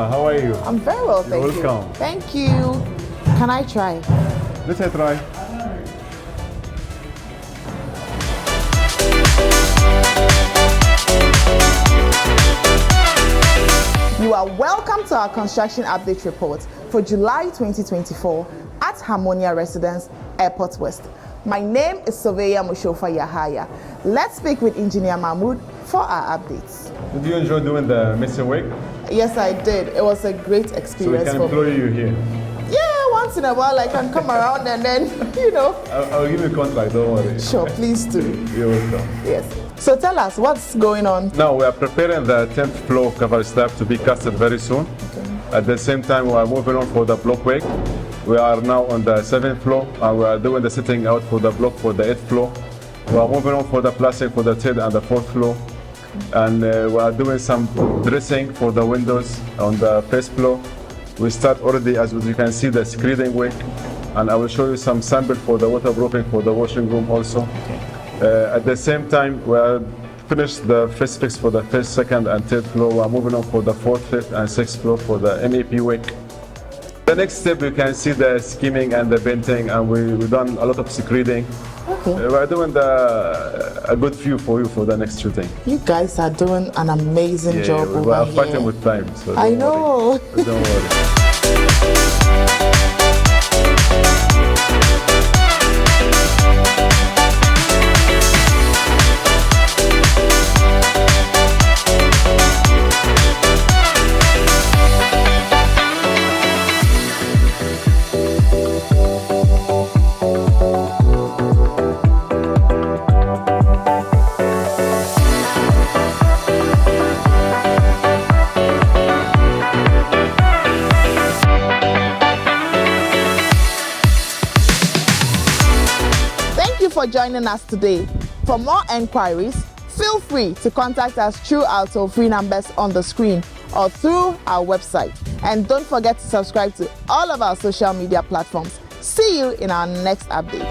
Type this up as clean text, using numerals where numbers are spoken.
Fatima, how are you? I'm very well, thank you. Welcome. Thank you. Can I try? Let's try. You are welcome to our construction update report for July 2024 at Harmonia Residence, Airport West. My name is Surveyor Mushofa Yahaya. Let's speak with Engineer Mahmood for our updates. Did you enjoy doing the missing week? Yes, I did. It was a great So we experience can for employ me. you here. Yeah, once in a while I can come around and then, I'll give you a contract, don't worry. Sure, please do. You're welcome. Yes. So tell us, what's going on? Now we are preparing the 10th floor cover slab to be casted very soon. Okay. At the same time, we are moving on for the block work. We are now on the 7th floor and we are doing the sitting out for the block for the 8th floor. We are moving on for the plastering for the 3rd and the 4th floor. And we are doing some dressing for the windows on the 1st floor. We start already, as you can see, the screeding work. And I will show you some sample for the waterproofing for the washing room also. Okay. At the same time, we are finished the first fix for the 1st, 2nd and 3rd floor. We are moving on for the 4th, 5th and 6th floor for the MEP work. The next step, you can see the skimming and the painting, and we've done a lot of screeding. Okay. We're doing a good view for you for the next shooting. You guys are doing an amazing job over here. We are fighting with time, so I know. Don't worry. For joining us today. For more enquiries, feel free to contact us through our toll-free numbers on the screen or through our website. And don't forget to subscribe to all of our social media platforms. See you in our next update.